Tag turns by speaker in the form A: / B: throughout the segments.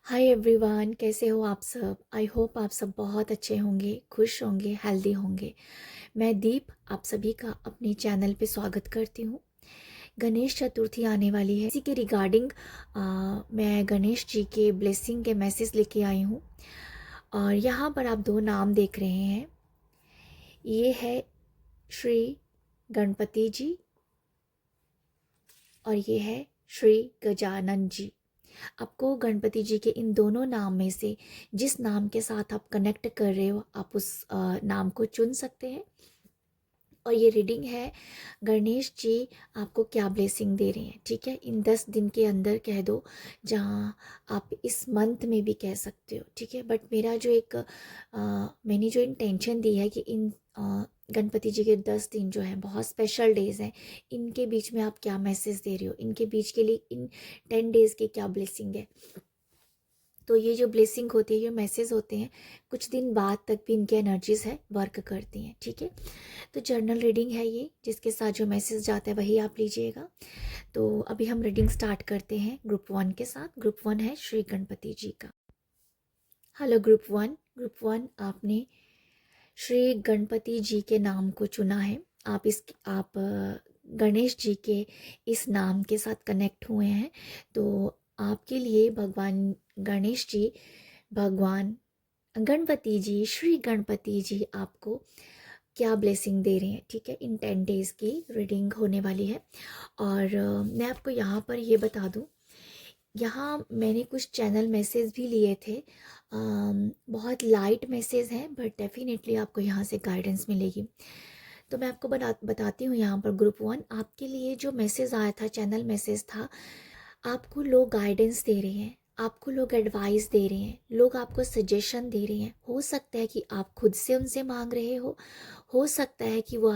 A: Hi everyone, कैसे हो आप सब। आई होप आप सब बहुत अच्छे होंगे, खुश होंगे, हेल्दी होंगे। मैं दीप आप सभी का अपने चैनल पे स्वागत करती हूँ। गणेश चतुर्थी आने वाली है, इसी के रिगार्डिंग मैं गणेश जी के ब्लेसिंग के मैसेज लेके आई हूँ। और यहाँ पर आप दो नाम देख रहे हैं, ये है श्री गणपति जी और ये है श्री गजानन जी। आपको गणपति जी के इन दोनों नाम में से जिस नाम के साथ आप कनेक्ट कर रहे हो, आप उस नाम को चुन सकते हैं। और ये रीडिंग है गणेश जी आपको क्या ब्लेसिंग दे रहे हैं, ठीक है। इन 10 दिन के अंदर कह दो, जहाँ आप इस मंथ में भी कह सकते हो, ठीक है। बट मेरा जो मैंने जो इंटेंशन दी है कि इन गणपति जी के 10 दिन जो हैं बहुत स्पेशल डेज हैं, इनके बीच में आप क्या मैसेज दे रहे हो, इनके बीच के लिए इन 10 डेज की क्या ब्लेसिंग है। तो ये जो ब्लेसिंग होती है, ये मैसेज होते हैं, कुछ दिन बाद तक भी इनकी एनर्जीज है वर्क करती हैं, ठीक है। तो जर्नल रीडिंग है ये, जिसके साथ जो मैसेज जाता है वही आप लीजिएगा। तो अभी हम रीडिंग स्टार्ट करते हैं ग्रुप 1 के साथ। ग्रुप 1 है श्री गणपति जी का। हेलो ग्रुप 1 आपने श्री गणपति जी के नाम को चुना है। आप गणेश जी के इस नाम के साथ कनेक्ट हुए हैं। तो आपके लिए भगवान गणेश जी, भगवान गणपति जी, श्री गणपति जी आपको क्या ब्लेसिंग दे रहे हैं, ठीक है। इन 10 डेज की रीडिंग होने वाली है। और मैं आपको यहाँ पर ये बता दूँ, यहाँ मैंने कुछ चैनल मैसेज भी लिए थे। बहुत लाइट मैसेज हैं, बट डेफिनेटली आपको यहाँ से गाइडेंस मिलेगी। तो मैं आपको बताती हूँ। यहाँ पर ग्रुप 1 आपके लिए जो मैसेज आया था, चैनल मैसेज था, आपको लोग गाइडेंस दे रहे हैं, आपको लोग एडवाइस दे रहे हैं, लोग आपको सजेशन दे रहे हैं। हो सकता है कि आप खुद से उनसे मांग रहे हो सकता है कि वो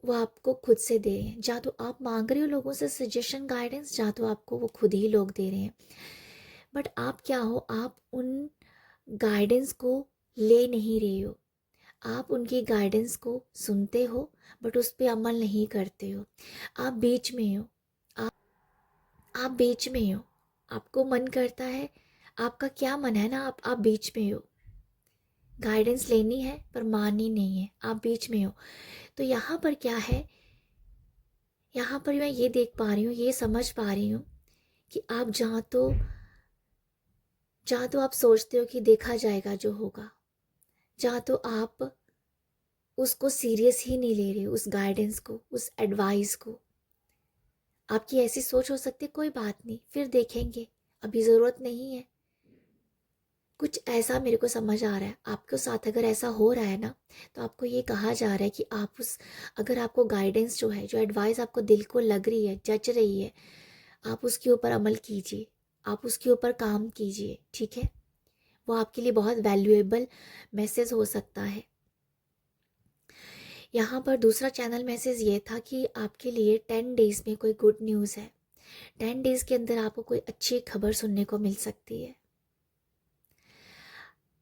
A: आपको खुद से दे रहे हैं। या तो आप मांग रहे हो लोगों से सजेशन, गाइडेंस, या तो आपको वो खुद ही लोग दे रहे हैं। बट आप क्या हो, आप उन गाइडेंस को ले नहीं रहे हो। आप उनकी गाइडेंस को सुनते हो, बट उस पर अमल नहीं करते हो। आप बीच में हो। आप आप बीच में हो। आपको मन करता है, आपका क्या मन है ना, आप बीच में हो। गाइडेंस लेनी है पर माननी नहीं है, आप बीच में हो। तो यहाँ पर क्या है, यहाँ पर मैं ये देख पा रही हूँ, ये समझ पा रही हूँ कि आप जहाँ तो आप सोचते हो कि देखा जाएगा जो होगा, जहाँ तो आप उसको सीरियस ही नहीं ले रहे हो, उस गाइडेंस को, उस एडवाइस को। आपकी ऐसी सोच हो सकती है, कोई बात नहीं, फिर देखेंगे, अभी ज़रूरत नहीं है। कुछ ऐसा मेरे को समझ आ रहा है, आपके साथ अगर ऐसा हो रहा है ना, तो आपको ये कहा जा रहा है कि अगर आपको गाइडेंस जो है, जो एडवाइस आपको दिल को लग रही है, जच रही है, आप उसके ऊपर अमल कीजिए, आप उसके ऊपर काम कीजिए, ठीक है। वो आपके लिए बहुत वैल्यूएबल मैसेज हो सकता है। यहाँ पर दूसरा चैनल मैसेज ये था कि आपके लिए 10 डेज में कोई गुड न्यूज़ है। 10 डेज के अंदर आपको कोई अच्छी खबर सुनने को मिल सकती है।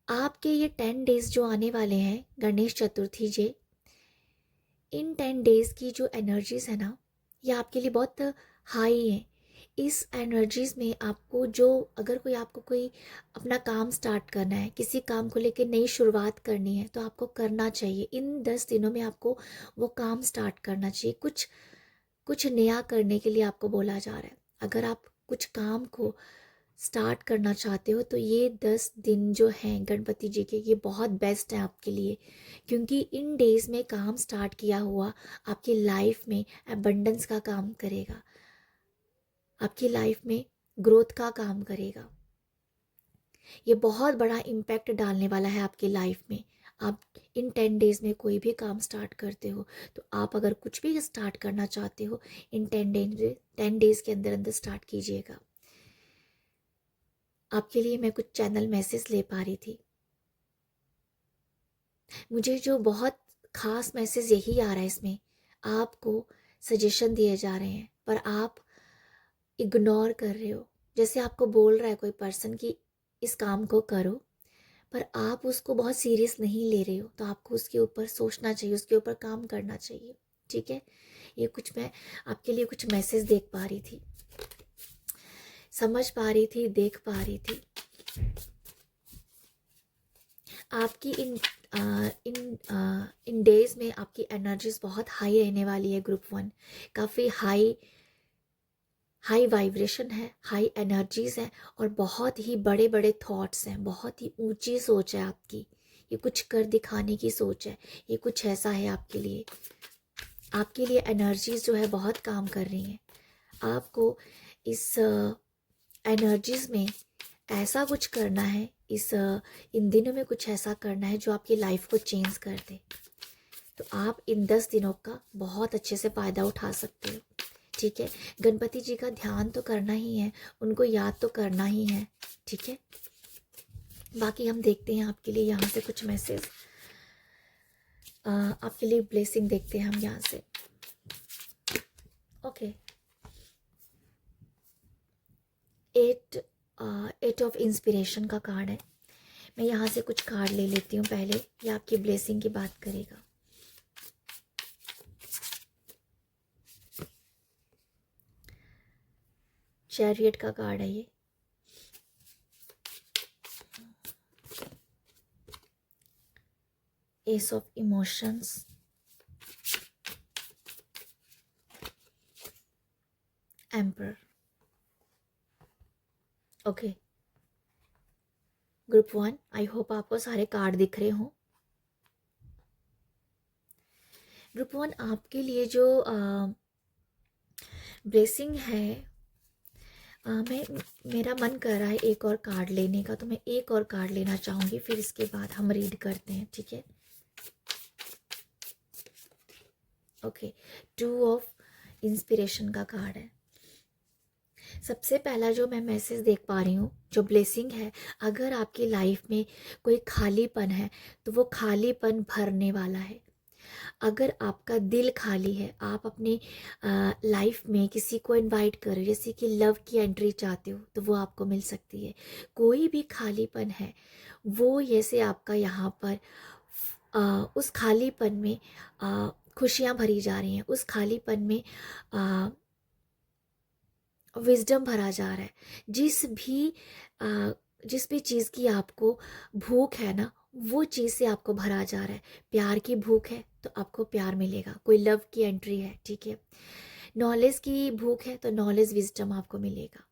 A: आपके ये 10 डेज जो आने वाले हैं गणेश चतुर्थी जी, इन 10 डेज की जो एनर्जीज है ना, ये आपके लिए बहुत हाई है। इस एनर्जीज में आपको अगर आपको कोई अपना काम स्टार्ट करना है, किसी काम को लेकर नई शुरुआत करनी है, तो आपको करना चाहिए। इन 10 दिनों में आपको वो काम स्टार्ट करना चाहिए। कुछ कुछ नया करने के लिए आपको बोला जा रहा है। अगर आप कुछ काम को स्टार्ट करना चाहते हो, तो ये 10 दिन जो हैं गणपति जी के, ये बहुत बेस्ट है आपके लिए। क्योंकि इन डेज में काम स्टार्ट किया हुआ आपकी लाइफ में एबंडेंस का काम करेगा, आपकी लाइफ में ग्रोथ का काम करेगा। ये बहुत बड़ा इम्पैक्ट डालने वाला है आपकी लाइफ में। आप इन 10 डेज में कोई भी काम स्टार्ट करते हो, तो आप अगर कुछ भी स्टार्ट करना चाहते हो, इन 10 डेज के अंदर अंदर स्टार्ट कीजिएगा। आपके लिए मैं कुछ चैनल मैसेज ले पा रही थी। मुझे जो बहुत खास मैसेज यही आ रहा है इसमें, आपको सजेशन दिए जा रहे हैं पर आप इग्नोर कर रहे हो। जैसे आपको बोल रहा है कोई पर्सन कि इस काम को करो, पर आप उसको बहुत सीरियस नहीं ले रहे हो। तो आपको उसके ऊपर सोचना चाहिए, उसके ऊपर काम करना चाहिए, ठीक है। ये कुछ मैं आपके लिए कुछ मैसेज देख पा रही थी। समझ पा रही थी, देख पा रही थी। आपकी इन डेज में आपकी एनर्जीज बहुत हाई रहने वाली है ग्रुप 1। काफ़ी हाई वाइब्रेशन है, हाई एनर्जीज है, और बहुत ही बड़े बड़े थॉट्स हैं, बहुत ही ऊंची सोच है आपकी। ये कुछ कर दिखाने की सोच है, ये कुछ ऐसा है आपके लिए एनर्जीज जो है बहुत काम कर रही हैं। आपको इस एनर्जीज में ऐसा कुछ करना है, इन दिनों में कुछ ऐसा करना है जो आपकी लाइफ को चेंज कर दे। तो आप इन 10 दिनों का बहुत अच्छे से फ़ायदा उठा सकते हो। ठीक है, गणपति जी का ध्यान तो करना ही है, उनको याद तो करना ही है। ठीक है, बाकी हम देखते हैं आपके लिए यहाँ से कुछ मैसेज, आपके लिए ब्लेसिंग देखते हैं हम यहाँ से। ओके, 8 ऑफ इंस्पिरेशन का कार्ड है। मैं यहाँ से कुछ कार्ड ले लेती हूँ पहले, ये आपकी ब्लेसिंग की बात करेगा। चैरियट का कार्ड है ये। S of emotions, emperor. Okay group 1, I hope आपको सारे कार्ड दिख रहे हों। ग्रुप 1, आपके लिए जो ब्लेसिंग है, मेरा मन कर रहा है एक और कार्ड लेने का, तो मैं एक और कार्ड लेना चाहूँगी, फिर इसके बाद हम रीड करते हैं। ठीक है, ओके, 2 ऑफ इंस्पिरेशन का कार्ड है। सबसे पहला जो मैं मैसेज देख पा रही हूँ, जो ब्लेसिंग है, अगर आपकी लाइफ में कोई खालीपन है तो वो खालीपन भरने वाला है। अगर आपका दिल खाली है, आप अपनी लाइफ में किसी को इनवाइट करो, जैसे कि लव की एंट्री चाहते हो, तो वो आपको मिल सकती है। कोई भी खालीपन है वो जैसे आपका यहाँ पर उस खालीपन में खुशियाँ भरी जा रही हैं, उस खालीपन में विजडम भरा जा रहा है। जिस भी चीज़ की आपको भूख है ना, वो चीज़ से आपको भरा जा रहा है। प्यार की भूख है तो आपको प्यार मिलेगा, कोई लव की एंट्री है। ठीक है, नॉलेज की भूख है तो नॉलेज विजडम आपको मिलेगा।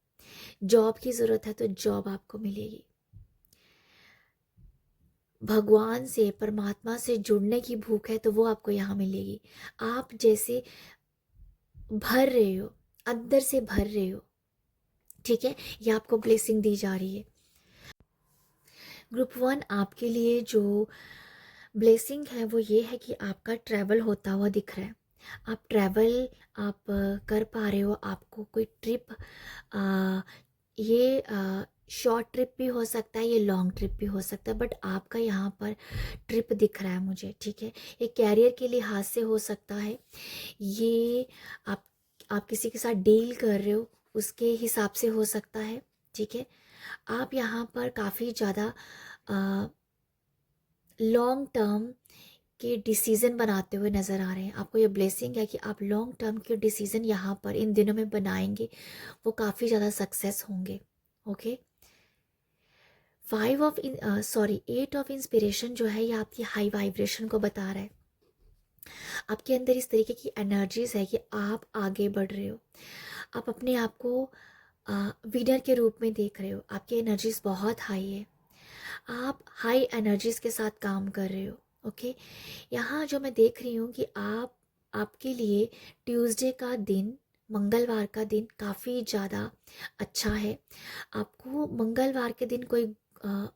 A: जॉब की ज़रूरत है तो जॉब आपको मिलेगी। भगवान से, परमात्मा से जुड़ने की भूख है तो वो आपको यहाँ मिलेगी। आप जैसे भर रहे हो, अंदर से भर रहे हो। ठीक है, ये आपको ब्लेसिंग दी जा रही है। ग्रुप 1, आपके लिए जो ब्लेसिंग है वो ये है कि आपका ट्रैवल होता हुआ दिख रहा है। आप ट्रैवल कर पा रहे हो। आपको कोई ट्रिप, ये शॉर्ट ट्रिप भी हो सकता है, ये लॉन्ग ट्रिप भी हो सकता है, बट आपका यहाँ पर ट्रिप दिख रहा है मुझे। ठीक है, ये कैरियर के लिहाज से हो सकता है, ये आप किसी के साथ डील कर रहे हो उसके हिसाब से हो सकता है। ठीक है, आप यहाँ पर काफ़ी ज़्यादा लॉन्ग टर्म के डिसीज़न बनाते हुए नज़र आ रहे हैं। आपको ये ब्लेसिंग है कि आप लॉन्ग टर्म के डिसीज़न यहाँ पर इन दिनों में बनाएंगे, वो काफ़ी ज़्यादा सक्सेस होंगे। ओके, 8 ऑफ इंस्पिरेशन जो है, ये आपकी हाई वाइब्रेशन को बता रहा है। आपके अंदर इस तरीके की एनर्जीज है कि आप आगे बढ़ रहे हो, आप अपने आप को विनर के रूप में देख रहे हो। आपकी एनर्जीज बहुत हाई है, आप हाई एनर्जीज के साथ काम कर रहे हो। ओके, यहाँ जो मैं देख रही हूँ कि आपके लिए ट्यूसडे का दिन, मंगलवार का दिन काफ़ी ज़्यादा अच्छा है। आपको मंगलवार के दिन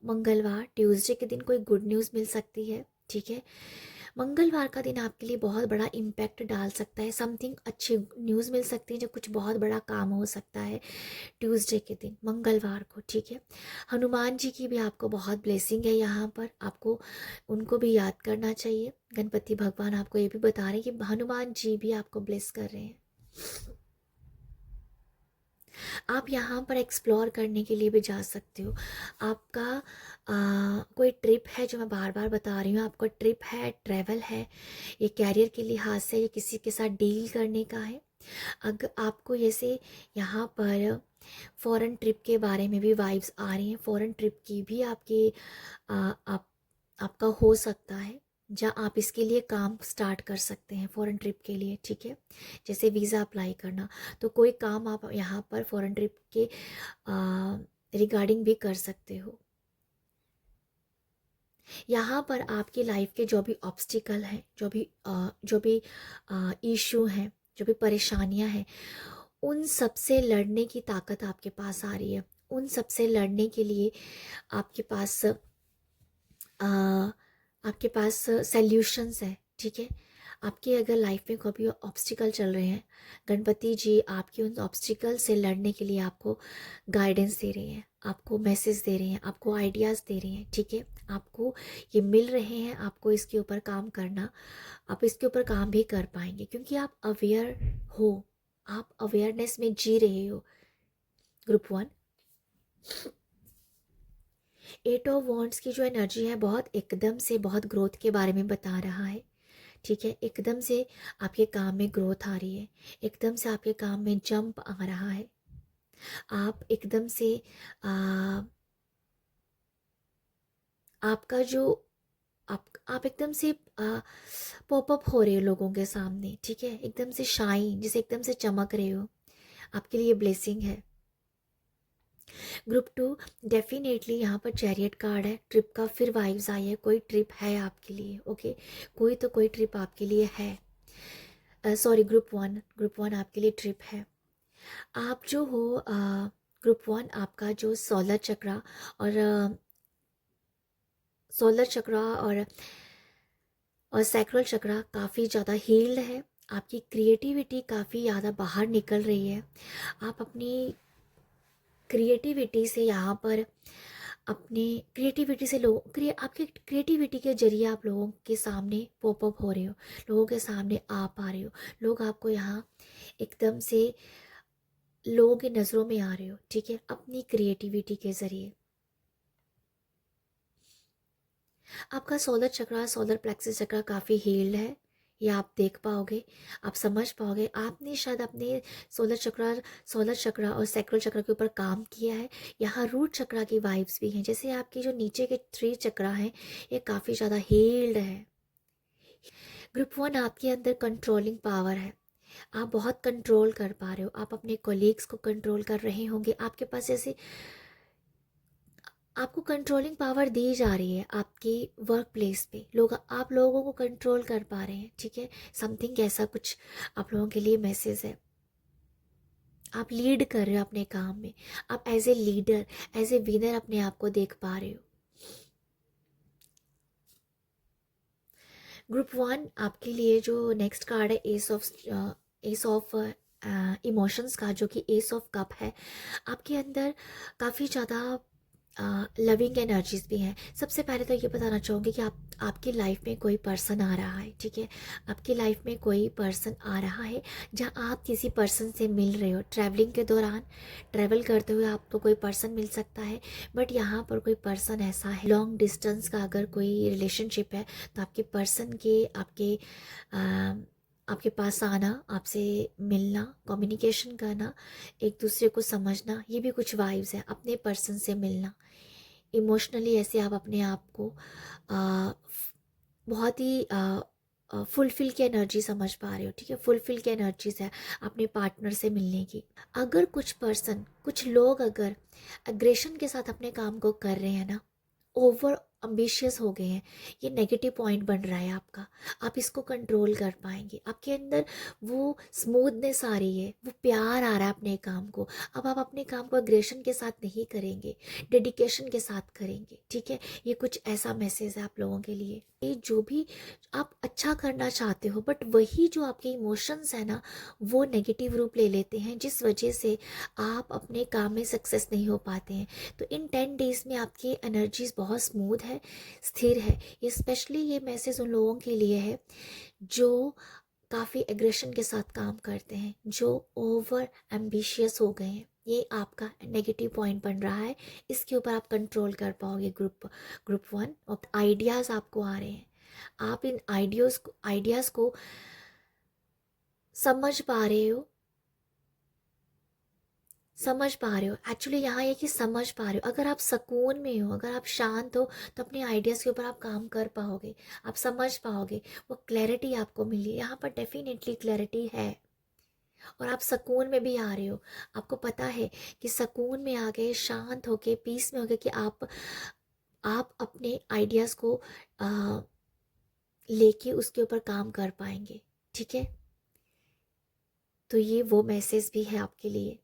A: मंगलवार ट्यूसडे के दिन कोई गुड न्यूज़ मिल सकती है। ठीक है, मंगलवार का दिन आपके लिए बहुत बड़ा इम्पैक्ट डाल सकता है। समथिंग अच्छी न्यूज़ मिल सकती है, जब कुछ बहुत बड़ा काम हो सकता है ट्यूसडे के दिन, मंगलवार को। ठीक है, हनुमान जी की भी आपको बहुत ब्लेसिंग है यहाँ पर, आपको उनको भी याद करना चाहिए। गणपति भगवान आपको ये भी बता रहे हैं कि हनुमान जी भी आपको ब्लेस कर रहे हैं। आप यहाँ पर एक्सप्लोर करने के लिए भी जा सकते हो। आपका कोई ट्रिप है, जो मैं बार बार बता रही हूँ, आपका ट्रिप है, ट्रैवल है, ये कैरियर के लिहाज से, ये किसी के साथ डील करने का है। अगर आपको जैसे यहाँ पर फॉरेन ट्रिप के बारे में भी वाइब्स आ रही हैं। फॉरेन ट्रिप की भी आपकी आप आपका हो सकता है, जहाँ आप इसके लिए काम स्टार्ट कर सकते हैं फॉरेन ट्रिप के लिए, ठीक है। जैसे वीज़ा अप्लाई करना, तो कोई काम आप यहाँ पर फॉरेन ट्रिप के रिगार्डिंग भी कर सकते हो। यहाँ पर आपकी लाइफ के जो भी ऑब्स्टिकल हैं, जो भी इशू हैं, जो भी परेशानियाँ हैं, उन सब से लड़ने की ताकत आपके पास आ रही है। उन सब से लड़ने के लिए आपके पास आपके पास सल्यूशंस है, ठीक है। आपके अगर लाइफ में कोई भी ऑब्स्टिकल चल रहे हैं, गणपति जी आपके उन ऑब्स्टिकल से लड़ने के लिए आपको गाइडेंस दे रहे हैं, आपको मैसेज दे रहे हैं, आपको आइडियाज़ दे रहे हैं, ठीक है। आपको ये मिल रहे हैं, आपको इसके ऊपर काम करना, आप इसके ऊपर काम भी कर पाएंगे क्योंकि आप अवेयर हो, आप अवेयरनेस में जी रहे हो। ग्रुप 1, 8 ऑफ वॉन्ड्स की जो एनर्जी है बहुत एकदम से बहुत ग्रोथ के बारे में बता रहा है, ठीक है। एकदम से आपके काम में ग्रोथ आ रही है, एकदम से आपके काम में जंप आ रहा है। आप एकदम से आ, आपका जो आप एकदम से पॉपअप हो रहे हो लोगों के सामने, ठीक है। एकदम से शाइन, जैसे एकदम से चमक रहे हो, आपके लिए ब्लेसिंग है। ग्रुप 2, डेफिनेटली यहाँ पर चैरियट कार्ड है, ट्रिप का फिर वाइब्स आई है, कोई ट्रिप है आपके लिए, ओके। कोई ट्रिप आपके लिए है। सॉरी, ग्रुप 1 आपके लिए ट्रिप है। आप जो हो ग्रुप 1, आपका जो और सोलर चक्रा और सैक्रल चक्रा काफ़ी ज़्यादा हील्ड है। आपकी क्रिएटिविटी काफ़ी ज़्यादा बाहर निकल रही है। आप अपनी क्रिएटिविटी से यहाँ पर अपने क्रिएटिविटी से आपके क्रिएटिविटी के जरिए आप लोगों के सामने पॉपअप हो रहे हो, लोगों के सामने आ पा रहे हो। लोग आपको यहाँ एकदम से लोगों की नज़रों में आ रहे हो, ठीक है, अपनी क्रिएटिविटी के ज़रिए। आपका सोलर प्लेक्सस चक्र काफ़ी हील्ड है, ये आप देख पाओगे, आप समझ पाओगे। आपने शायद अपने सोलर चक्र और सैक्रल चक्र के ऊपर काम किया है। यहाँ रूट चक्र की वाइब्स भी हैं, जैसे आपके जो नीचे के 3 चक्र हैं ये काफ़ी ज़्यादा हील्ड है। ग्रुप 1, आपके अंदर कंट्रोलिंग पावर है, आप बहुत कंट्रोल कर पा रहे हो, आप अपने कोलीग्स को कंट्रोल कर रहे होंगे। आपके पास ऐसे आपको कंट्रोलिंग पावर दी जा रही है आपकी वर्क प्लेस पे, आप लोगों को कंट्रोल कर पा रहे हैं, ठीक है। समथिंग ऐसा कुछ आप लोगों के लिए मैसेज है। आप लीड कर रहे हो अपने काम में, आप as a leader, as a winner अपने आप को देख पा रहे हो। ग्रुप 1, आपके लिए जो नेक्स्ट कार्ड है एस ऑफ इमोशंस का, जो कि एस ऑफ कप है। आपके अंदर काफ़ी ज़्यादा लविंग एनर्जीज भी हैं। सबसे पहले तो ये बताना चाहूँगी कि आपकी लाइफ में कोई पर्सन आ रहा है, ठीक है। आपकी लाइफ में कोई पर्सन आ रहा है जहाँ आप किसी पर्सन से मिल रहे हो। ट्रैवलिंग के दौरान, ट्रैवल करते हुए आपको कोई पर्सन मिल सकता है, बट यहाँ पर कोई पर्सन ऐसा है, लॉन्ग डिस्टेंस का अगर कोई रिलेशनशिप है तो आपके पर्सन के आपके पास आना, आपसे मिलना, कम्युनिकेशन करना, एक दूसरे को समझना, ये भी कुछ वाइब्स है। अपने पर्सन से मिलना, इमोशनली ऐसे आप अपने आप को बहुत ही फुलफिल की एनर्जी समझ पा रहे हो, ठीक है। फुलफिल की एनर्जीज है अपने पार्टनर से मिलने की। अगर कुछ लोग अगर अग्रेशन के साथ अपने काम को कर रहे हैं ना, ओवर अम्बिशियस हो गए हैं, ये नेगेटिव पॉइंट बन रहा है आपका। आप इसको कंट्रोल कर पाएंगे, आपके अंदर वो स्मूथनेस आ रही है, वो प्यार आ रहा है अपने काम को। अब आप अपने काम को अग्रेशन के साथ नहीं करेंगे, डेडिकेशन के साथ करेंगे, ठीक है। ये कुछ ऐसा मैसेज है आप लोगों के लिए। ये जो भी आप अच्छा करना चाहते हो, बट वही जो आपके इमोशंस है ना, वो नेगेटिव रूप ले लेते हैं, जिस वजह से आप अपने काम में सक्सेस नहीं हो पाते हैं। तो इन 10 डेज में आपकी एनर्जीज बहुत स्मूथ है, स्थिर है। ये स्पेशली ये मैसेज उन लोगों के लिए है जो काफ़ी एग्रेशन के साथ काम करते हैं, जो ओवर एम्बिशियस हो गए हैं। ये आपका नेगेटिव पॉइंट बन रहा है, इसके ऊपर आप कंट्रोल कर पाओगे। ग्रुप 1, और आइडियाज़ आपको आ रहे हैं, आप इन आइडियाज़ को समझ पा रहे हो, समझ पा रहे हो, एक्चुअली यहाँ ये कि समझ पा रहे हो। अगर आप सुकून में हो, अगर आप शांत हो, तो अपने आइडियाज़ के ऊपर आप काम कर पाओगे, आप समझ पाओगे, वो क्लैरिटी आपको मिली। यहाँ पर डेफिनेटली क्लैरिटी है, और आप सुकून में भी आ रहे हो। आपको पता है कि सुकून में आ गए, शांत होके, पीस में हो गए, कि आप अपने आइडियाज़ को लेके उसके ऊपर काम कर पाएंगे। ठीक है, तो ये वो मैसेज भी है आपके लिए।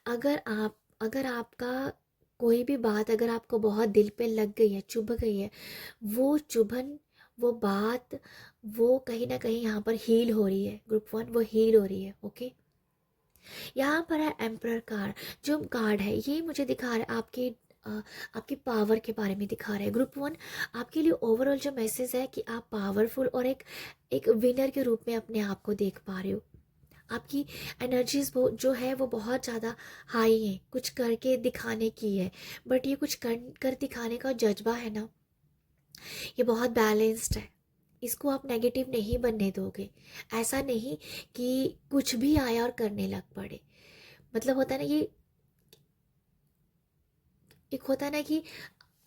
A: अगर आपका कोई भी बात अगर आपको बहुत दिल पे लग गई है, चुभ गई है, वो चुभन, वो बात, वो कहीं ना कहीं यहाँ पर हील हो रही है। ग्रुप 1 वो हील हो रही है। ओके, यहाँ पर है एम्परर कार्ड। जो कार्ड है ये मुझे दिखा रहा है आपकी पावर के बारे में दिखा रहा है। ग्रुप 1 आपके लिए ओवरऑल जो मैसेज है कि आप पावरफुल और एक विनर के रूप में अपने आप को देख पा रहे हो। आपकी एनर्जीज वो जो है वो बहुत ज़्यादा हाई है, कुछ करके दिखाने की है। बट ये कुछ कर दिखाने का जज्बा है ना, ये बहुत बैलेंस्ड है। इसको आप नेगेटिव नहीं बनने दोगे। ऐसा नहीं कि कुछ भी आया और करने लग पड़े। मतलब होता है ना, ये एक होता है ना कि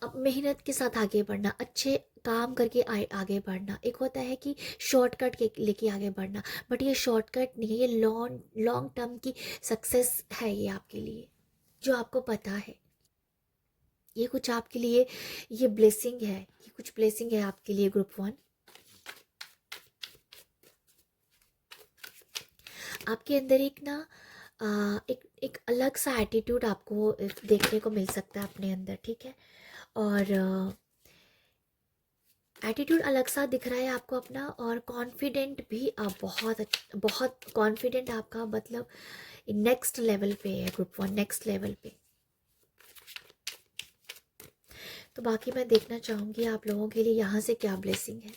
A: अब मेहनत के साथ आगे बढ़ना, अच्छे काम करके आगे बढ़ना। एक होता है कि शॉर्टकट के लेके आगे बढ़ना, बट ये शॉर्टकट नहीं है, ये लॉन्ग लॉन्ग टर्म की सक्सेस है ये आपके लिए, जो आपको पता है। ये कुछ आपके लिए, ये ब्लेसिंग है, ये कुछ ब्लेसिंग है आपके लिए। ग्रुप 1 आपके अंदर एक ना एक अलग सा एटीट्यूड आपको देखने को मिल सकता है अपने अंदर। ठीक है, और एटीट्यूड अलग सा दिख रहा है आपको अपना, और कॉन्फिडेंट भी आप बहुत कॉन्फिडेंट आपका, मतलब नेक्स्ट लेवल पे है ग्रुप 1, नेक्स्ट लेवल पे। तो बाकी मैं देखना चाहूँगी आप लोगों के लिए यहाँ से क्या ब्लेसिंग है।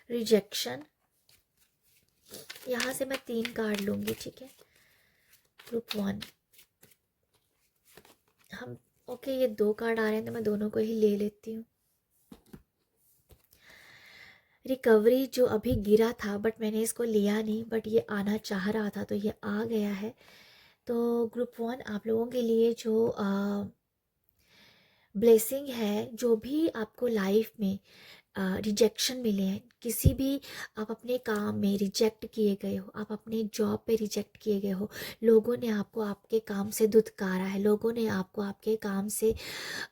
A: रिजेक्शन, यहाँ से मैं 3 कार्ड लूँगी। ठीक है, ग्रुप 1 हम ओके, ये 2 कार्ड आ रहे हैं तो मैं दोनों को ही ले लेती हूँ। रिकवरी जो अभी गिरा था, बट मैंने इसको लिया नहीं, बट ये आना चाह रहा था तो ये आ गया है। तो ग्रुप 1 आप लोगों के लिए जो ब्लेसिंग है, जो भी आपको लाइफ में रिजेक्शन मिले हैं, किसी भी आप अपने काम में रिजेक्ट किए गए हो, आप अपने जॉब पे रिजेक्ट किए गए हो, लोगों ने आपको आपके काम से धुतकारा है, लोगों ने आपको आपके काम से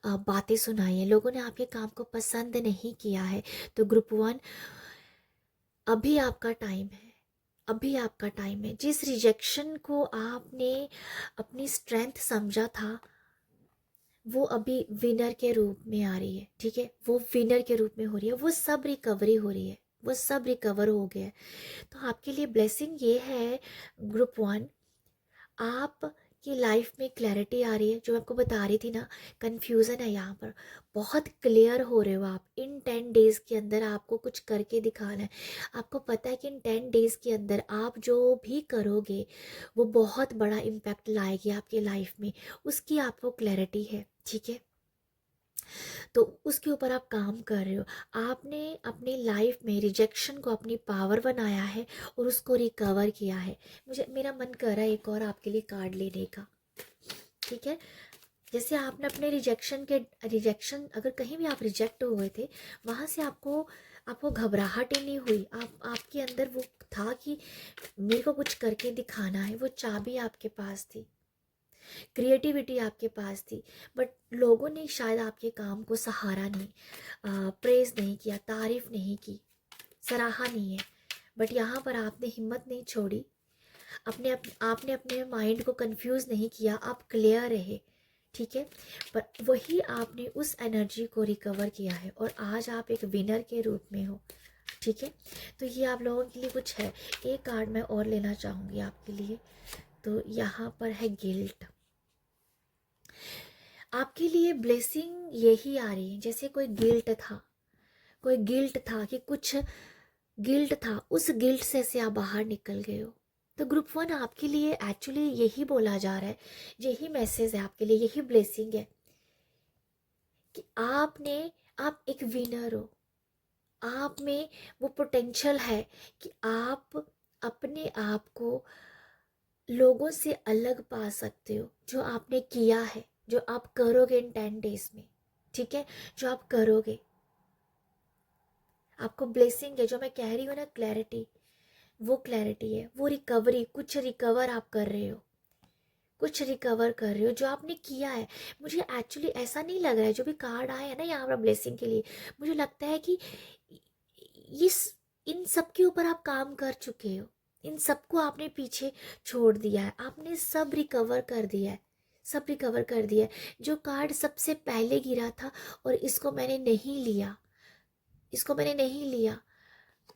A: बातें सुनाई है, लोगों ने आपके काम को पसंद नहीं किया है, तो ग्रुप 1 अभी आपका टाइम है। अभी आपका टाइम है। जिस रिजेक्शन को आपने अपनी स्ट्रेंथ समझा था, वो अभी विनर के रूप में आ रही है। ठीक है, वो विनर के रूप में हो रही है, वो सब रिकवरी हो रही है, वो सब रिकवर हो गया है। तो आपके लिए ब्लेसिंग ये है ग्रुप 1, आपकी लाइफ में क्लैरिटी आ रही है। जो मैं आपको बता रही थी ना, कन्फ्यूज़न है यहाँ पर, बहुत क्लियर हो रहे हो आप। इन 10 डेज़ के अंदर आपको कुछ करके दिखाना है। आपको पता है कि इन 10 डेज़ के अंदर आप जो भी करोगे वो बहुत बड़ा इम्पैक्ट लाएगी आपकी लाइफ में, उसकी आपको क्लैरिटी है। ठीक है, तो उसके ऊपर आप काम कर रहे हो। आपने अपनी लाइफ में रिजेक्शन को अपनी पावर बनाया है और उसको रिकवर किया है। मेरा मन कर रहा है एक और आपके लिए कार्ड लेने का। ठीक है, जैसे आपने अपने रिजेक्शन, अगर कहीं भी आप रिजेक्ट हुए थे, वहाँ से आपको घबराहट ही नहीं हुई। आपके अंदर वो था कि मेरे को कुछ करके दिखाना है, वो चाबी आपके पास थी, क्रिएटिविटी आपके पास थी, बट लोगों ने शायद आपके काम को सहारा नहीं, प्रेज नहीं किया, तारीफ नहीं की, सराहा नहीं है। बट यहाँ पर आपने हिम्मत नहीं छोड़ी, आपने अपने माइंड को कंफ्यूज नहीं किया, आप क्लियर रहे। ठीक है, पर वही आपने उस एनर्जी को रिकवर किया है और आज आप एक विनर के रूप में हो। ठीक है, तो ये आप लोगों के लिए कुछ है। एक कार्ड मैं और लेना चाहूँगी आपके लिए। तो यहाँ पर है गिल्ट। आपके लिए ब्लेसिंग यही आ रही है, जैसे कोई गिल्ट था कि कुछ गिल्ट था, उस गिल्ट से आप बाहर निकल गए हो। तो ग्रुप 1 आपके लिए एक्चुअली यही बोला जा रहा है, यही मैसेज है आपके लिए, यही ब्लेसिंग है कि आप एक विनर हो। आप में वो पोटेंशियल है कि आप अपने आप को लोगों से अलग पा सकते हो, जो आपने किया है, जो आप करोगे इन 10 डेज में, ठीक है, जो आप करोगे। आपको ब्लेसिंग है, जो मैं कह रही हूँ ना, क्लैरिटी, वो क्लैरिटी है, वो रिकवरी, कुछ रिकवर आप कर रहे हो, कुछ रिकवर कर रहे हो जो आपने किया है। मुझे एक्चुअली ऐसा नहीं लग रहा है, जो भी कार्ड आए हैं ना यहाँ पर ब्लेसिंग के लिए, मुझे लगता है कि इस इन सब के ऊपर आप काम कर चुके हो, इन सबको आपने पीछे छोड़ दिया है, आपने सब रिकवर कर दिया है, सब रिकवर कर दिया है। जो कार्ड सबसे पहले गिरा था और इसको मैंने नहीं लिया, इसको मैंने नहीं लिया,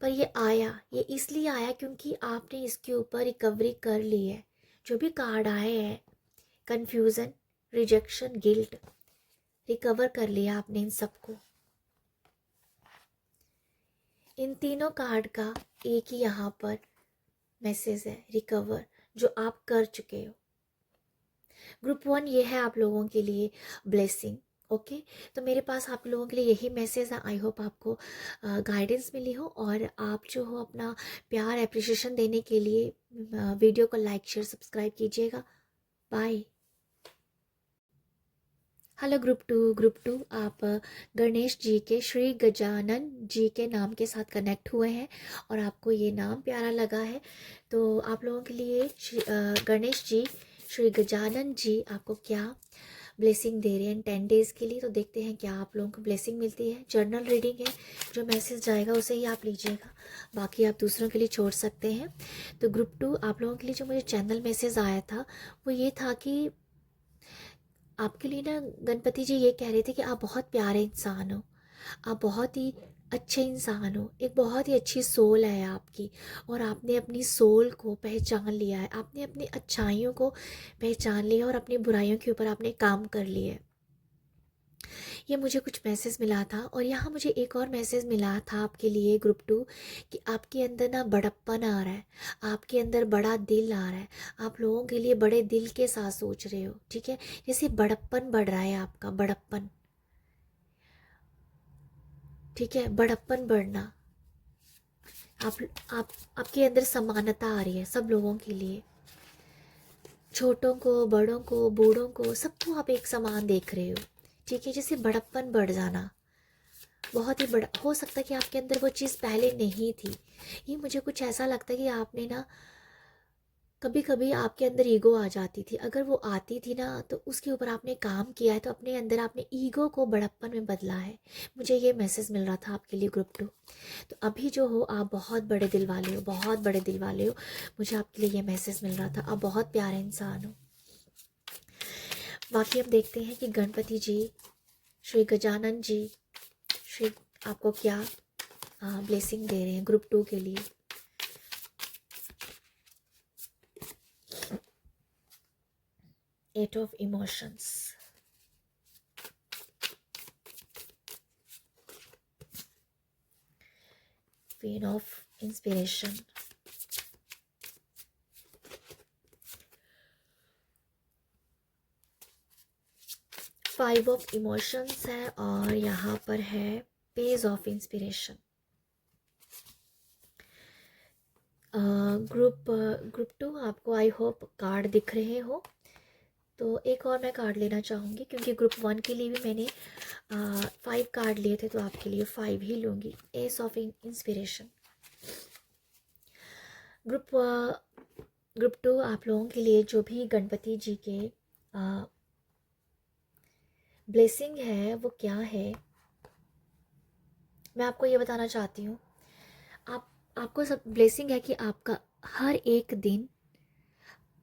A: पर ये आया, ये इसलिए आया क्योंकि आपने इसके ऊपर रिकवरी कर ली है। जो भी कार्ड आए हैं, कंफ्यूजन, रिजेक्शन, गिल्ट, रिकवर कर लिया आपने इन सबको। इन तीनों कार्ड का एक ही यहाँ पर मैसेज है, रिकवर, जो आप कर चुके हो। ग्रुप 1 ये है आप लोगों के लिए ब्लेसिंग। ओके, तो मेरे पास आप लोगों के लिए यही मैसेज है। आई होप आपको गाइडेंस मिली हो, और आप जो हो अपना प्यार एप्रिशिएशन देने के लिए वीडियो को लाइक शेयर सब्सक्राइब कीजिएगा। बाय। हेलो ग्रुप टू आप गणेश जी के, श्री गजानन जी के नाम के साथ कनेक्ट हुए हैं और आपको ये नाम प्यारा लगा है, तो आप लोगों के लिए गणेश जी, श्री गजानन जी आपको क्या ब्लेसिंग दे रहे हैं 10 डेज के लिए। तो देखते हैं क्या आप लोगों को ब्लेसिंग मिलती है। जर्नल रीडिंग है, जो मैसेज जाएगा उसे ही आप लीजिएगा, बाकी आप दूसरों के लिए छोड़ सकते हैं। तो ग्रुप 2 आप लोगों के लिए जो मुझे चैनल मैसेज आया था वो ये था कि आपके लिए ना गणपति जी ये कह रहे थे कि आप बहुत प्यारे इंसान हो, आप बहुत ही अच्छे इंसान हो, एक बहुत ही अच्छी सोल है आपकी, और आपने अपनी सोल को पहचान लिया है, आपने अपनी अच्छाइयों को पहचान लिया और अपनी बुराइयों के ऊपर आपने काम कर लिया है। ये मुझे कुछ मैसेज मिला था, और यहाँ मुझे एक और मैसेज मिला था आपके लिए ग्रुप 2 कि आपके अंदर ना बड़प्पन आ रहा है, आपके अंदर बड़ा दिल आ रहा है, आप लोगों के लिए बड़े दिल के साथ सोच रहे हो, ठीक है, जैसे बड़प्पन बढ़ रहा है आपका, बड़प्पन, ठीक है, बड़प्पन बढ़ना, आप आप आपके अंदर समानता आ रही है सब लोगों के लिए, छोटों को, बड़ों को, बूढ़ों को, सबको आप एक समान देख रहे हो, ठीक है, जैसे बड़प्पन बढ़ जाना, बहुत ही बड़ा हो सकता है कि आपके अंदर वो चीज़ पहले नहीं थी। ये मुझे कुछ ऐसा लगता है कि आपने ना, कभी कभी आपके अंदर ईगो आ जाती थी, अगर वो आती थी ना तो उसके ऊपर आपने काम किया है, तो अपने अंदर आपने ईगो को बड़प्पन में बदला है। मुझे ये मैसेज मिल रहा था आपके लिए ग्रुप 2। तो अभी जो हो आप बहुत बड़े दिल वाले हो, बहुत बड़े दिल वाले हो, मुझे आपके लिए ये मैसेज मिल रहा था, आप बहुत प्यारे इंसान हो। बाकी हम देखते हैं कि गणपति जी, श्री गजानन जी, श्री आपको क्या ब्लेसिंग दे रहे हैं ग्रुप 2 के लिए। Eight of emotions, queen of inspiration, 5 of emotions है, और यहाँ पर है पेज ऑफ इंस्पिरेशन। ग्रुप 2 आपको आई होप कार्ड दिख रहे हो, तो एक और मैं कार्ड लेना चाहूँगी, क्योंकि ग्रुप 1 के लिए भी मैंने 5 कार्ड लिए थे, तो आपके लिए 5 ही लूँगी। S of inspiration. ग्रुप 2 आप लोगों के लिए जो भी गणपति जी के ब्लेसिंग है वो क्या है, मैं आपको ये बताना चाहती हूँ। आपको सब ब्लेसिंग है कि आपका हर एक दिन,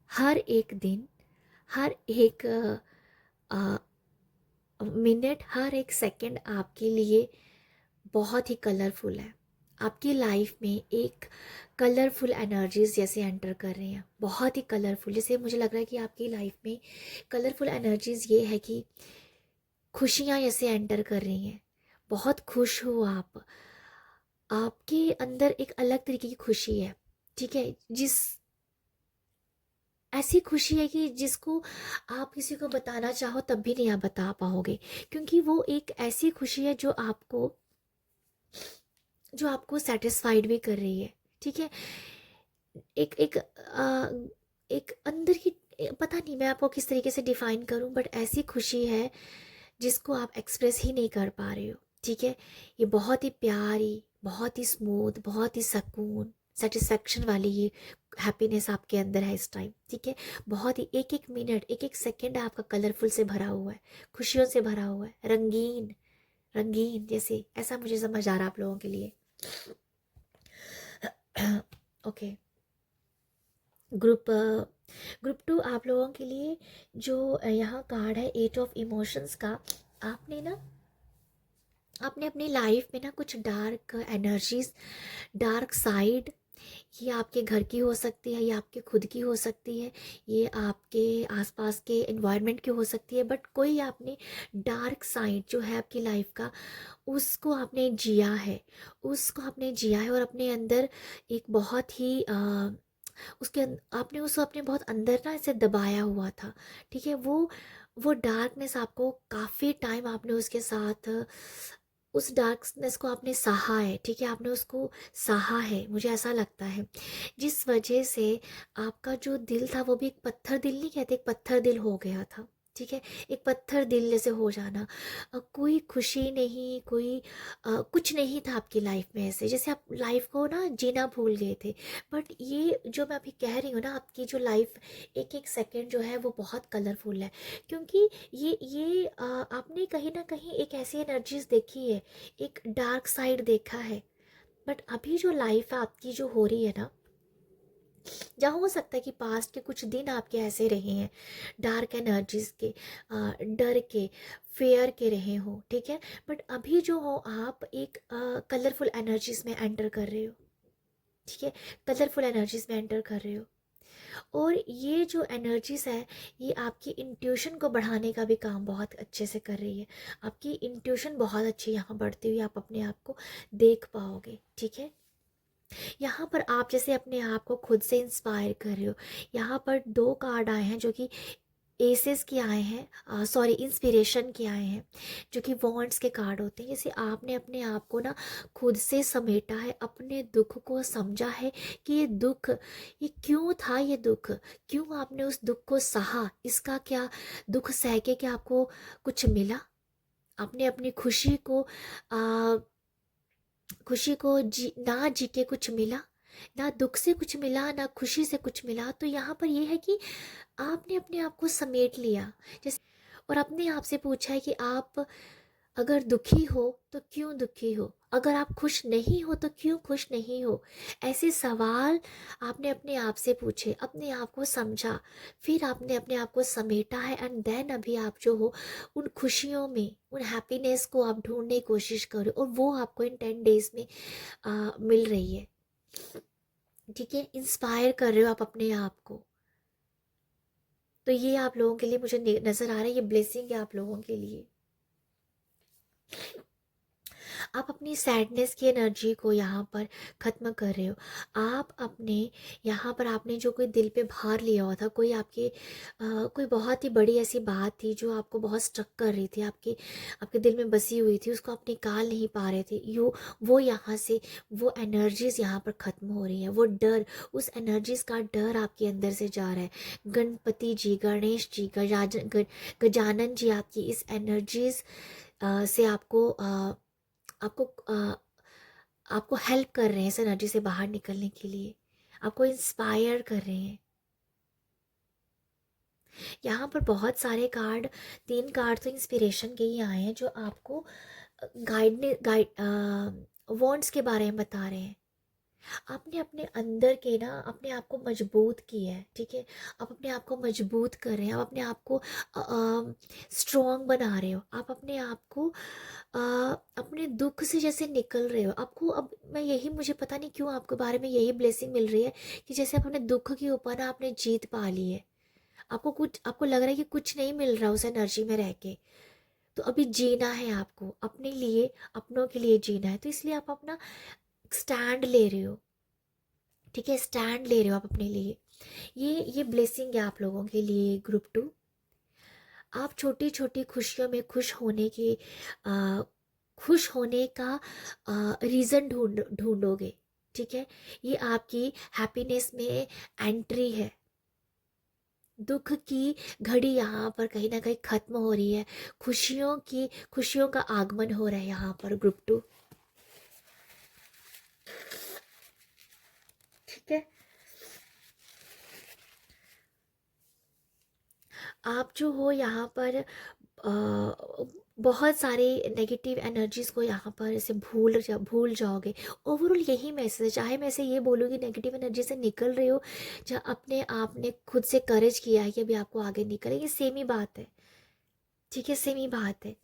A: हर एक दिन, हर एक मिनट, हर एक सेकंड आपके लिए बहुत ही कलरफुल है। आपकी लाइफ में एक कलरफुल एनर्जीज जैसे एंटर कर रही हैं, बहुत ही कलरफुल, जैसे मुझे लग रहा है कि आपकी लाइफ में कलरफुल एनर्जीज ये है कि खुशियाँ जैसे एंटर कर रही हैं, बहुत खुश हो आप, आपके अंदर एक अलग तरीके की खुशी है, ठीक है, जिस ऐसी खुशी है कि जिसको आप किसी को बताना चाहो तब भी नहीं आप बता पाओगे, क्योंकि वो एक ऐसी खुशी है जो आपको सेटिस्फाइड भी कर रही है, ठीक है। एक एक एक अंदर की, पता नहीं मैं आपको किस तरीके से डिफाइन करूं, बट ऐसी खुशी है जिसको आप एक्सप्रेस ही नहीं कर पा रहे हो। ठीक है, ये बहुत ही प्यारी, बहुत ही स्मूथ, बहुत ही सुकून, सेटिस्फेक्शन वाली ये हैप्पीनेस आपके अंदर है इस टाइम। ठीक है, बहुत ही एक एक मिनट, एक एक सेकंड आपका कलरफुल से भरा हुआ है, खुशियों से भरा हुआ है, रंगीन रंगीन जैसे, ऐसा मुझे समझ आ रहा है आप लोगों के लिए। ओके, ग्रुप ग्रुप टू आप लोगों के लिए जो यहाँ कार्ड है, एट ऑफ इमोशंस का। आपने ना, आपने अपनी लाइफ में ना कुछ डार्क एनर्जीज, डार्क साइड, ये आपके घर की हो सकती है, ये आपके खुद की हो सकती है, ये आपके आसपास के एनवायरनमेंट की हो सकती है, बट कोई आपने डार्क साइड जो है आपकी लाइफ का, उसको आपने जिया है, उसको आपने जिया है, और अपने अंदर एक बहुत ही आपने उसको अपने बहुत अंदर ना ऐसे दबाया हुआ था। ठीक है, वो डार्कनेस आपको काफ़ी टाइम आपने उसके साथ, उस डार्कनेस को आपने सहा है। ठीक है, आपने उसको सहा है, मुझे ऐसा लगता है, जिस वजह से आपका जो दिल था वो भी एक पत्थर दिल, नहीं कहते, एक पत्थर दिल हो गया था। ठीक है, एक पत्थर दिल जैसे हो जाना, कोई खुशी नहीं, कोई कुछ नहीं था आपकी लाइफ में, ऐसे जैसे आप लाइफ को ना जीना भूल गए थे। बट ये जो मैं अभी कह रही हूँ ना, आपकी जो लाइफ एक एक सेकंड जो है वो बहुत कलरफुल है, क्योंकि ये आपने कहीं ना कहीं एक ऐसी एनर्जीज देखी है, एक डार्क साइड देखा है। बट अभी जो लाइफ है आपकी जो हो रही है ना, जहाँ हो सकता है कि पास्ट के कुछ दिन आपके ऐसे रहे हैं, डार्क एनर्जीज के, डर के, फेयर के रहे हो। ठीक है, बट अभी जो हो आप एक कलरफुल एनर्जीज में एंटर कर रहे हो। ठीक है, कलरफुल एनर्जीज में एंटर कर रहे हो, और ये जो एनर्जीज है, ये आपकी इंट्यूशन को बढ़ाने का भी काम बहुत अच्छे से कर रही है। आपकी इंट्यूशन बहुत अच्छी यहाँ बढ़ती हुई आप अपने आप को देख पाओगे। ठीक है, यहाँ पर आप जैसे अपने आप को खुद से इंस्पायर कर रहे हो। यहाँ पर दो कार्ड आए हैं जो कि एसेस के आए हैं, सॉरी इंस्पिरेशन के आए हैं, जो कि वॉन्ड्स के कार्ड होते हैं। जैसे आपने अपने आप को ना खुद से समेटा है, अपने दुख को समझा है कि ये दुख, ये क्यों था, ये दुख क्यों आपने उस दुख को सहा, इसका क्या, दुख सह के क्या आपको कुछ मिला? आपने अपनी खुशी को ना जी के कुछ मिला, ना दुख से कुछ मिला, ना खुशी से कुछ मिला। तो यहाँ पर ये है कि आपने अपने आप को समेट लिया, जैसे, और अपने आप से पूछा है कि आप अगर दुखी हो तो क्यों दुखी हो, अगर आप खुश नहीं हो तो क्यों खुश नहीं हो। ऐसे सवाल आपने अपने आप से पूछे, अपने आप को समझा, फिर आपने अपने आप को समेटा है, एंड देन अभी आप जो हो उन खुशियों में, उन हैप्पीनेस को आप ढूंढने की कोशिश करो, और वो आपको इन 10 डेज में मिल रही है। ठीक है, इंस्पायर कर रहे हो आप अपने आप को। तो ये आप लोगों के लिए मुझे नज़र आ रहा है, ये ब्लेसिंग है आप लोगों के लिए। आप अपनी सैडनेस की एनर्जी को यहाँ पर ख़त्म कर रहे हो। आप अपने यहाँ पर, आपने जो कोई दिल पे भार लिया हुआ था, कोई आपके कोई बहुत ही बड़ी ऐसी बात थी जो आपको बहुत स्ट्रक कर रही थी, आपके आपके दिल में बसी हुई थी, उसको आप निकाल नहीं पा रहे थे, वो यहाँ से, वो एनर्जीज यहाँ पर ख़त्म हो रही है। वो डर, उस एनर्जीज का डर आपके अंदर से जा रहा है। गणपति जी, गणेश जी, गजानन जी आपकी इस एनर्जीज से आपको आपको हेल्प कर रहे हैं इस एनर्जी से बाहर निकलने के लिए, आपको इंस्पायर कर रहे हैं। यहाँ पर बहुत सारे कार्ड, 3 कार्ड तो इंस्पिरेशन के ही आए हैं, जो आपको गाइड वॉन्ट्स के बारे में बता रहे हैं। आपने अपने अंदर के ना अपने आप को मजबूत किया है। ठीक है, आप अपने आप को मजबूत कर रहे हैं, आप अपने आप को स्ट्रॉन्ग बना रहे हो, आप अपने आप को अपने दुख से जैसे निकल रहे हो। आपको अब मैं यही, मुझे पता नहीं क्यों आपके बारे में यही ब्लेसिंग मिल रही है कि जैसे आप अपने दुख के ऊपर ना आपने जीत पा ली है। आपको लग रहा है कि कुछ नहीं मिल रहा उस एनर्जी में रह के, तो अभी जीना है आपको, अपने लिए, अपनों के लिए जीना है, तो इसलिए आप अपना स्टैंड ले रहे हो। ठीक है, स्टैंड ले रहे हो आप अपने लिए। ये ब्लेसिंग है आप लोगों के लिए ग्रुप टू। आप छोटी छोटी खुशियों में खुश होने का रीज़न ढूंढोगे। ठीक है, ये आपकी हैप्पीनेस में एंट्री है। दुख की घड़ी यहाँ पर कहीं ना कहीं खत्म हो रही है, खुशियों का आगमन हो रहा है यहाँ पर ग्रुप टू। ठीक है, आप जो हो यहाँ पर बहुत सारे नेगेटिव एनर्जीज को यहाँ पर ऐसे भूल जाओगे। ओवरऑल यही मैसेज है, चाहे मैं से ये बोलूँ कि नेगेटिव एनर्जी से निकल रहे हो, चाहे अपने आप ने खुद से करेज किया है कि अभी आपको आगे निकले, ये सेम ही बात है। ठीक है, सेम ही बात है।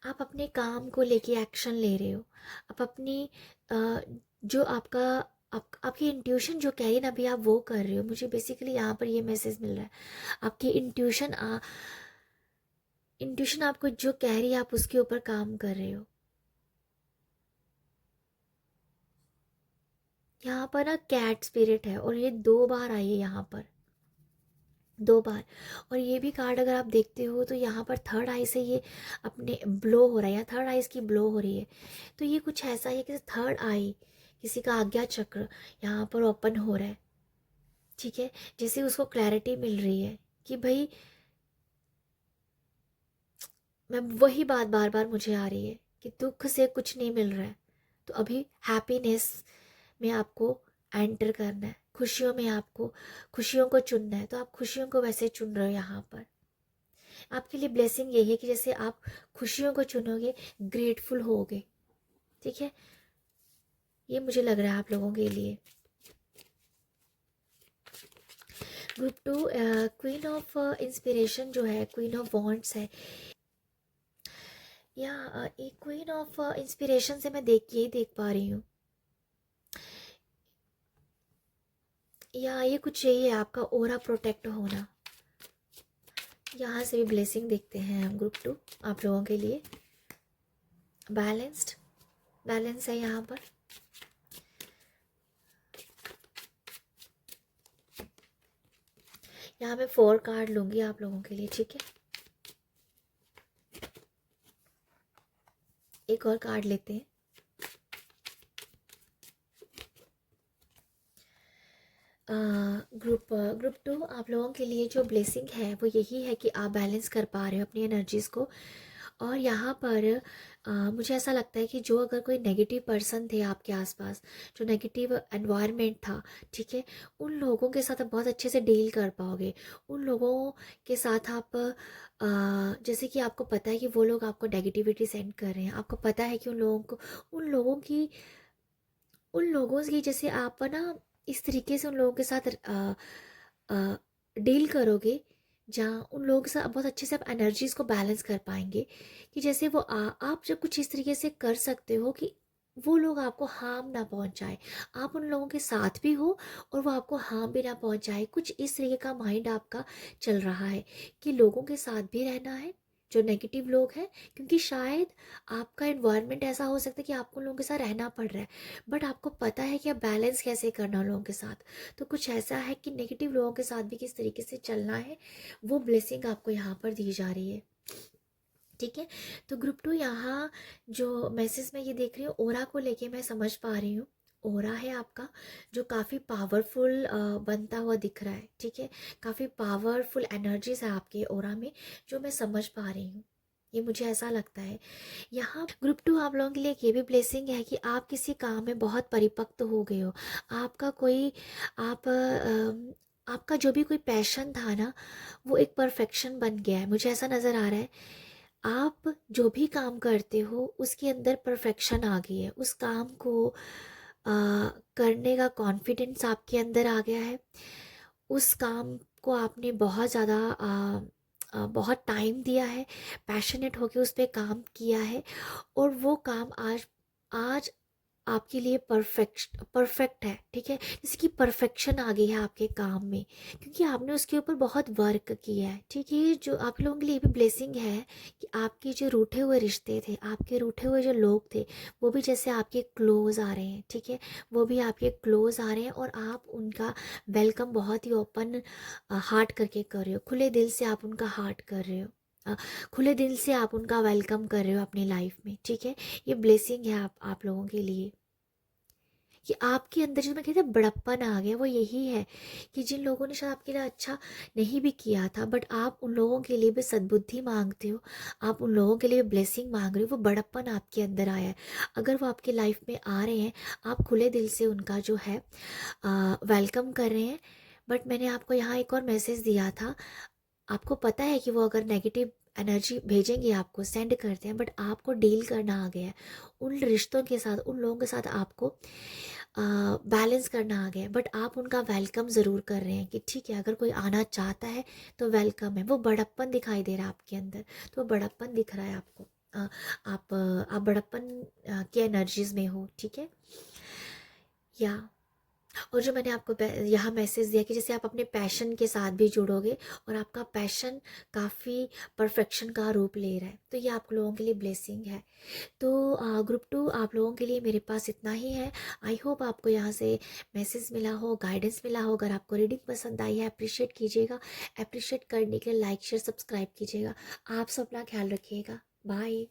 A: आप अपने काम को लेके एक्शन ले रहे हो, आप अपनी जो आपकी इंट्यूशन जो कह रही है ना, अभी आप वो कर रहे हो। मुझे बेसिकली यहाँ पर ये मैसेज मिल रहा है, आपकी इंट्यूशन आपको जो कह रही है आप उसके ऊपर काम कर रहे हो। यहाँ पर ना कैट स्पिरिट है और ये 2 बार आई है यहाँ पर, 2 बार। और ये भी कार्ड अगर आप देखते हो तो यहाँ पर थर्ड आई से ये अपने ब्लो हो रहा है, या थर्ड आई इसकी ब्लो हो रही है। तो ये कुछ ऐसा है कि थर्ड आई किसी का आज्ञा चक्र यहाँ पर ओपन हो रहा है। ठीक है, जैसे उसको क्लैरिटी मिल रही है कि भाई मैं वही बात बार बार मुझे आ रही है कि दुख से कुछ नहीं मिल रहा है, तो अभी हैप्पीनेस में आपको एंटर करना है, खुशियों में आपको खुशियों को चुनना है। तो आप खुशियों को वैसे चुन रहे हो यहाँ पर। आपके लिए ब्लेसिंग यही है कि जैसे आप खुशियों को चुनोगे, ग्रेटफुल होगे। ठीक है, ये मुझे लग रहा है आप लोगों के लिए। Group two, queen of inspiration जो है, क्वीन ऑफ वॉन्ट्स है, या एक क्वीन ऑफ इंस्पिरेशन से मैं यही देख पा रही हूँ, या ये कुछ यही है आपका ओरा प्रोटेक्ट होना। यहाँ से भी ब्लेसिंग देखते हैं हम ग्रुप टू आप लोगों के लिए। बैलेंस है यहाँ पर। यहाँ मैं 4 कार्ड लूंगी आप लोगों के लिए। ठीक है, एक और कार्ड लेते हैं। ग्रुप टू आप लोगों के लिए जो ब्लेसिंग है वो यही है कि आप बैलेंस कर पा रहे हो अपनी एनर्जीज़ को। और यहाँ पर मुझे ऐसा लगता है कि जो अगर कोई नेगेटिव पर्सन थे आपके आसपास, जो नेगेटिव एनवायरनमेंट था, ठीक है, उन लोगों के साथ आप बहुत अच्छे से डील कर पाओगे। उन लोगों के साथ आप जैसे कि आपको पता है कि वो लोग आपको नेगेटिविटी सेंड कर रहे हैं, आपको पता है कि उन लोगों की जैसे आप ना इस तरीके से उन लोगों के साथ डील करोगे, जहाँ उन लोगों के साथ बहुत अच्छे से आप एनर्जीज़ को बैलेंस कर पाएंगे। कि जैसे आप जब कुछ इस तरीके से कर सकते हो कि वो लोग आपको हार्म ना पहुंचाए, आप उन लोगों के साथ भी हो और वो आपको हार्म भी ना पहुंचाए। कुछ इस तरीके का माइंड आपका चल रहा है कि लोगों के साथ भी रहना है जो नेगेटिव लोग हैं, क्योंकि शायद आपका इन्वायरमेंट ऐसा हो सकता है कि आपको लोगों के साथ रहना पड़ रहा है, बट आपको पता है कि आप बैलेंस कैसे करना है लोगों के साथ। तो कुछ ऐसा है कि नेगेटिव लोगों के साथ भी किस तरीके से चलना है, वो ब्लेसिंग आपको यहाँ पर दी जा रही है। ठीक है, तो ग्रुप टू यहाँ जो मैसेज मैं ये देख रही हूँ ओरा को लेके, मैं समझ पा रही हूँ ओरा है आपका जो काफ़ी पावरफुल बनता हुआ दिख रहा है। ठीक है, काफ़ी पावरफुल एनर्जीज है आपके ओरा में जो मैं समझ पा रही हूँ, ये मुझे ऐसा लगता है। यहाँ ग्रुप टू आप लोगों के लिए ये भी ब्लेसिंग है कि आप किसी काम में बहुत परिपक्व हो गए हो। आपका कोई आपका जो भी कोई पैशन था ना, वो एक परफेक्शन बन गया है, मुझे ऐसा नज़र आ रहा है। आप जो भी काम करते हो उसके अंदर परफेक्शन आ गई है, उस काम को करने का कॉन्फिडेंस आपके अंदर आ गया है। उस काम को आपने बहुत ज़्यादा बहुत टाइम दिया है, पैशनेट होके उस पर काम किया है, और वो काम आज आज आपके लिए परफेक्ट है। ठीक है, जैसे कि परफेक्शन आ गई है आपके काम में, क्योंकि आपने उसके ऊपर बहुत वर्क किया है। ठीक है, ये जो आप लोगों के लिए भी ब्लेसिंग है कि आपके जो रूठे हुए रिश्ते थे, आपके रूठे हुए जो लोग थे, वो भी जैसे आपके क्लोज आ रहे हैं। ठीक है, वो भी आपके क्लोज आ रहे हैं और आप उनका वेलकम बहुत ही ओपन हार्ट करके कर रहे हो, खुले दिल से आप उनका हार्ट कर रहे हो। खुले दिल से आप उनका वेलकम कर रहे हो अपनी लाइफ में, ठीक है। ये ब्लेसिंग है आप लोगों के लिए कि आपके अंदर जो मैं कहते हैं बड़प्पन आ गया, वो यही है कि जिन लोगों ने शायद आपके लिए अच्छा नहीं भी किया था, बट आप उन लोगों के लिए भी सद्बुद्धि मांगते हो, आप उन लोगों के लिए ब्लेसिंग मांग रहे हो, वो बड़प्पन आपके अंदर आया है। अगर वो आपके लाइफ में आ रहे हैं, आप खुले दिल से उनका जो है वेलकम कर रहे हैं। बट मैंने आपको यहाँ एक और मैसेज दिया था, आपको पता है कि वो अगर नेगेटिव एनर्जी भेजेंगे, आपको सेंड करते हैं, बट आपको डील करना आ गया है उन रिश्तों के साथ, उन लोगों के साथ आपको बैलेंस करना आ गया है। बट आप उनका वेलकम ज़रूर कर रहे हैं कि ठीक है, अगर कोई आना चाहता है तो वेलकम है। वो बड़प्पन दिखाई दे रहा है आपके अंदर, तो वो बड़प्पन दिख रहा है आपको। आप बड़प्पन की एनर्जीज में हो, ठीक है। या और जो मैंने आपको यहाँ मैसेज दिया कि जैसे आप अपने पैशन के साथ भी जुड़ोगे और आपका पैशन काफ़ी परफेक्शन का रूप ले रहा है, तो ये आप लोगों के लिए ब्लेसिंग है। तो ग्रुप 2 आप लोगों के लिए मेरे पास इतना ही है। आई होप आपको यहाँ से मैसेज मिला हो, गाइडेंस मिला हो। अगर आपको रीडिंग पसंद आई है, अप्रिशिएट कीजिएगा। अप्रिशिएट करने के लिए लाइक शेयर सब्सक्राइब कीजिएगा। आप सब अपना ख्याल रखिएगा। बाय।